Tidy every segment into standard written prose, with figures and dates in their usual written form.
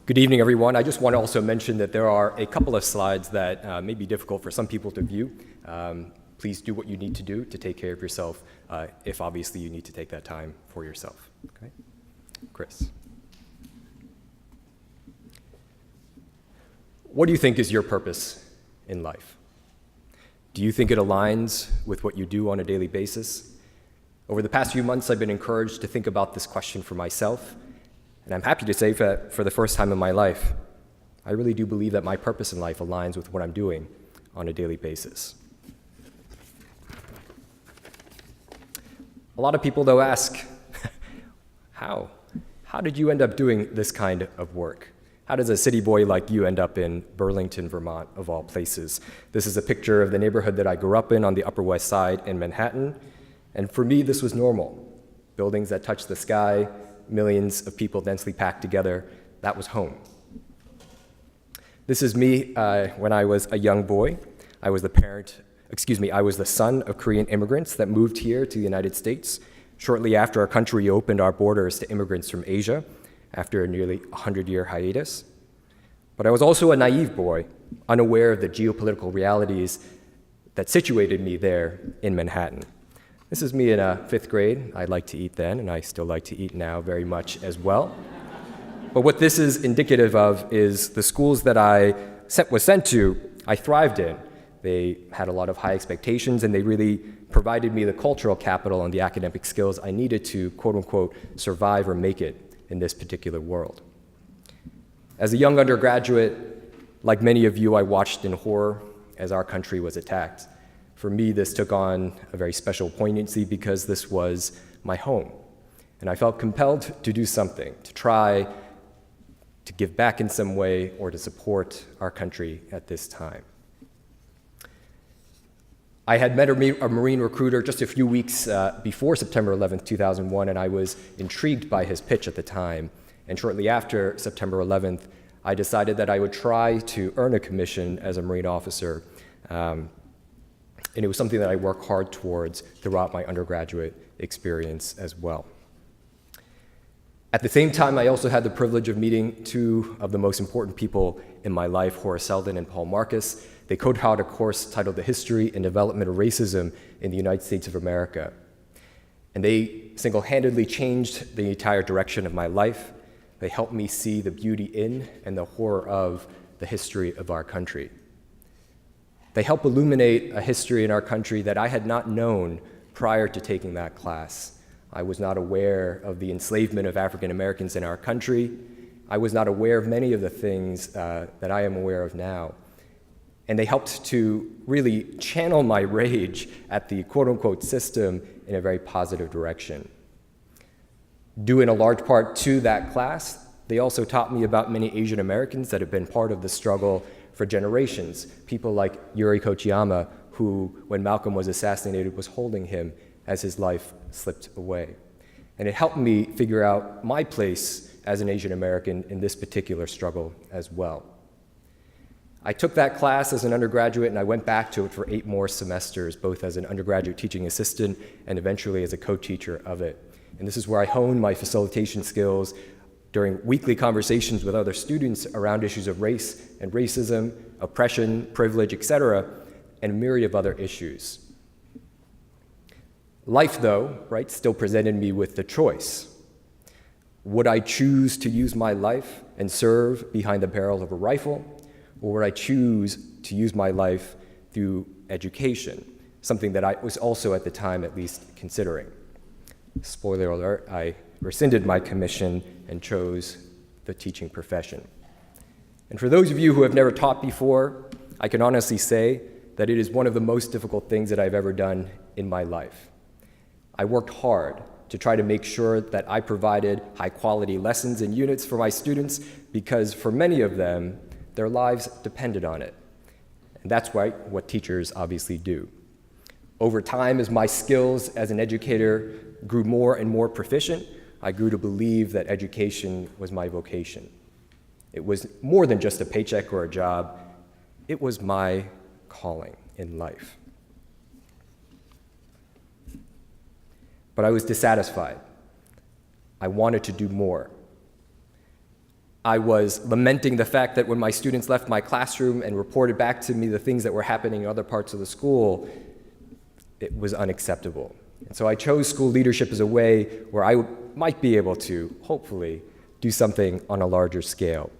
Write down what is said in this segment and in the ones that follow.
Good evening, everyone. I just want to also mention that there are a couple of slides that may be difficult for some people to view. Please do what you need to do to take care of yourself, if obviously you need to take that time for yourself. Okay? Chris. What do you think is your purpose in life? Do you think it aligns with what you do on a daily basis? Over the past few months, I've been encouraged to think about this question for myself, and I'm happy to say that for the first time in my life, I really do believe that my purpose in life aligns with what I'm doing on a daily basis. A lot of people, though, ask, how? How did you end up doing this kind of work? How does a city boy like you end up in Burlington, Vermont, of all places? This is a picture of the neighborhood that I grew up in on the Upper West Side in Manhattan, and for me, this was normal. Buildings that touch the sky, millions of people densely packed together, that was home. This is me when I was a young boy. I was the son of Korean immigrants that moved here to the United States shortly after our country opened our borders to immigrants from Asia after a nearly 100-year hiatus. But I was also a naive boy, unaware of the geopolitical realities that situated me there in Manhattan. This is me in fifth grade. I liked to eat then, and I still like to eat now very much as well. But what this is indicative of is the schools that I was sent to, I thrived in. They had a lot of high expectations, and they really provided me the cultural capital and the academic skills I needed to, quote unquote, survive or make it in this particular world. As a young undergraduate, like many of you, I watched in horror as our country was attacked. For me, this took on a very special poignancy because this was my home. And I felt compelled to do something, to try to give back in some way or to support our country at this time. I had met a Marine recruiter just a few weeks before September 11th, 2001, and I was intrigued by his pitch at the time. And shortly after September 11th, I decided that I would try to earn a commission as a Marine officer. And it was something that I worked hard towards throughout my undergraduate experience as well. At the same time, I also had the privilege of meeting two of the most important people in my life, Horace Seldon and Paul Marcus. They co-taught a course titled The History and Development of Racism in the United States of America. And they single-handedly changed the entire direction of my life. They helped me see the beauty in and the horror of the history of our country. They help illuminate a history in our country that I had not known prior to taking that class. I was not aware of the enslavement of African Americans in our country. I was not aware of many of the things that I am aware of now. And they helped to really channel my rage at the quote-unquote system in a very positive direction. Due in a large part to that class, they also taught me about many Asian Americans that have been part of the struggle for generations. People like Yuri Kochiyama, who, when Malcolm was assassinated, was holding him as his life slipped away. And it helped me figure out my place as an Asian American in this particular struggle as well. I took that class as an undergraduate, and I went back to it for 8 more semesters, both as an undergraduate teaching assistant and eventually as a co-teacher of it. And this is where I honed my facilitation skills during weekly conversations with other students around issues of race and racism, oppression, privilege, etc., and a myriad of other issues. Life, though, right, still presented me with the choice. Would I choose to use my life and serve behind the barrel of a rifle, or would I choose to use my life through education, something that I was also at the time at least considering? Spoiler alert, I rescinded my commission and chose the teaching profession. And for those of you who have never taught before, I can honestly say that it is one of the most difficult things that I've ever done in my life. I worked hard to try to make sure that I provided high-quality lessons and units for my students because for many of them, their lives depended on it. And that's what teachers obviously do. Over time, as my skills as an educator grew more and more proficient, I grew to believe that education was my vocation. It was more than just a paycheck or a job. It was my calling in life. But I was dissatisfied. I wanted to do more. I was lamenting the fact that when my students left my classroom and reported back to me the things that were happening in other parts of the school, it was unacceptable. And so I chose school leadership as a way where I might be able to, hopefully, do something on a larger scale.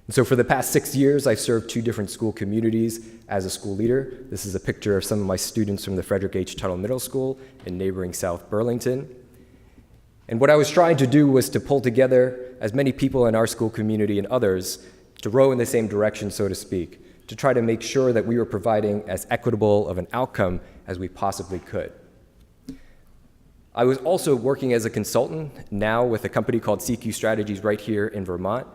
And so for the past 6 years, I've served 2 different school communities as a school leader. This is a picture of some of my students from the Frederick H. Tuttle Middle School in neighboring South Burlington. And what I was trying to do was to pull together as many people in our school community and others to row in the same direction, so to speak, to try to make sure that we were providing as equitable of an outcome as we possibly could. I was also working as a consultant now with a company called CQ Strategies right here in Vermont.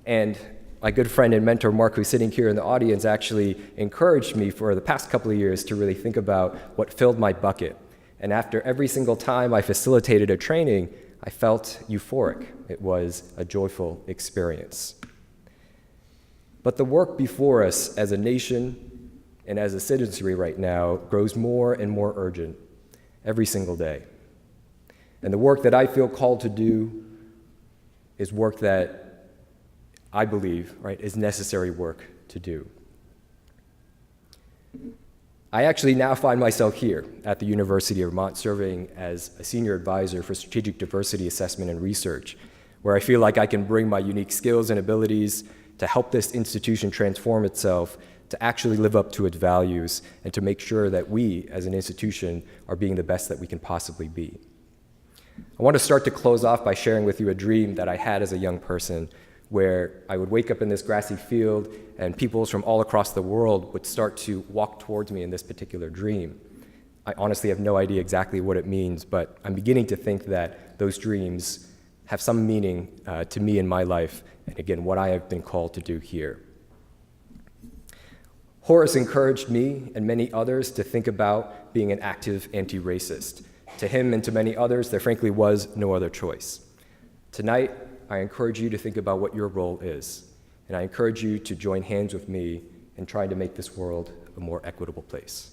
And my good friend and mentor, Mark, who's sitting here in the audience, actually encouraged me for the past couple of years to really think about what filled my bucket. And after every single time I facilitated a training, I felt euphoric. It was a joyful experience. But the work before us as a nation and as a citizenry right now grows more and more urgent every single day. And the work that I feel called to do is work that I believe, right, is necessary work to do. I actually now find myself here at the University of Vermont serving as a senior advisor for strategic diversity assessment and research, where I feel like I can bring my unique skills and abilities to help this institution transform itself, to actually live up to its values, and to make sure that we, as an institution, are being the best that we can possibly be. I want to start to close off by sharing with you a dream that I had as a young person, where I would wake up in this grassy field and peoples from all across the world would start to walk towards me in this particular dream. I honestly have no idea exactly what it means, but I'm beginning to think that those dreams have some meaning to me in my life, and again, what I have been called to do here. Horace encouraged me and many others to think about being an active anti-racist. To him and to many others, there frankly was no other choice. Tonight, I encourage you to think about what your role is, and I encourage you to join hands with me in trying to make this world a more equitable place.